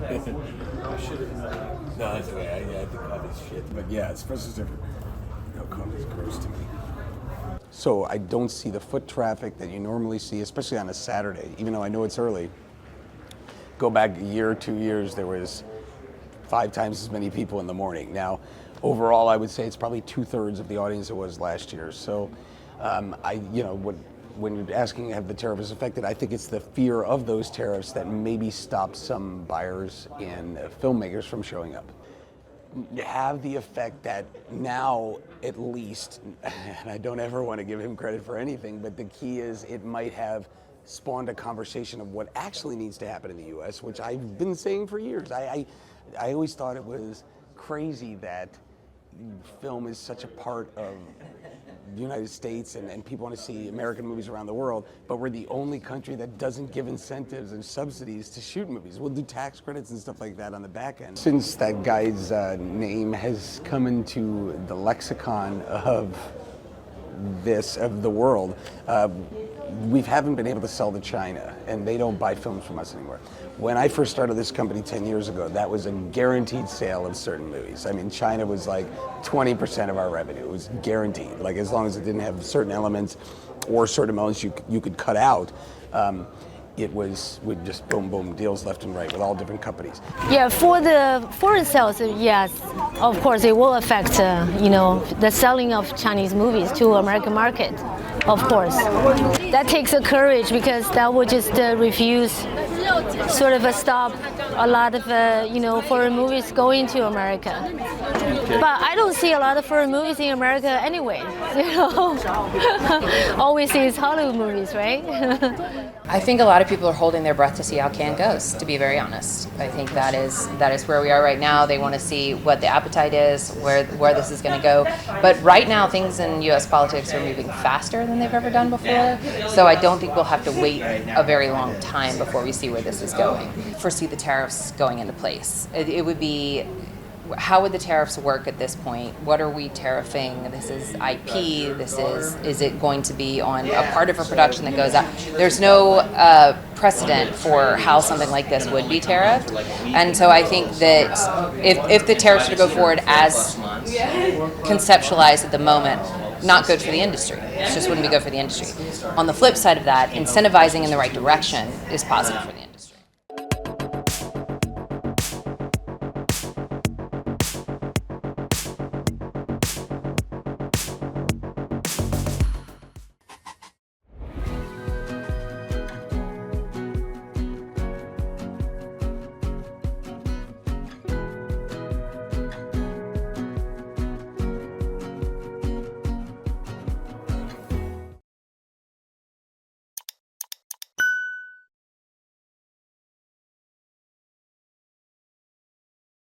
I should have. No, that's okay. I think coffee's shit. But yeah, espresso's different. No, coffee's gross to me. So I don't see the foot traffic that you normally see, especially on a Saturday, even though I know it's early. Go back a year or 2 years, there was 5 times as many people in the morning. Now, overall, I would say it's probably 2/3 of the audience it was last year. So, when you're asking have the tariffs affected, I think it's the fear of those tariffs that maybe stops some buyers and filmmakers from showing up. Have the effect that now, at least, and I don't ever want to give him credit for anything, but the key is it might have spawned a conversation of what actually needs to happen in the U.S., which I've been saying for years. I always thought it was crazy that film is such a part of the United States and people want to see American movies around the world, but we're the only country that doesn't give incentives and subsidies to shoot movies. We'll do tax credits and stuff like that on the back end. Since that guy's name has come into the lexicon of the world, we haven't been able to sell to China, and they don't buy films from us anymore. When I first started this company 10 years ago, that was a guaranteed sale of certain movies. I mean, China was like 20% of our revenue. It was guaranteed. Like, as long as it didn't have certain elements or certain elements you could cut out, it was with just boom, boom, deals left and right with all different companies. Yeah, for the foreign sales, yes, of course, it will affect, the selling of Chinese movies to American market, of course. That takes a courage because that would just refuse, sort of stop a lot of, foreign movies going to America. But I don't see a lot of foreign movies in America anyway, All we see is Hollywood movies, right? I think a lot of people are holding their breath to see how Cannes goes, to be very honest. I think that is where we are right now. They want to see what the appetite is, where this is going to go. But right now, things in U.S. politics are moving faster than they've ever done before. So I don't think we'll have to wait a very long time before we see where this is going. Foresee the tariffs going into place. It would be, how would the tariffs work at this point? What are we tariffing? This is IP. Is it going to be on a part of a production that goes out? There's no precedent for how something like this would be tariffed. And so I think that if the tariffs were to go forward as conceptualized at the moment, not good for the industry. It just wouldn't be good for the industry. On the flip side of that, incentivizing in the right direction is positive for the industry.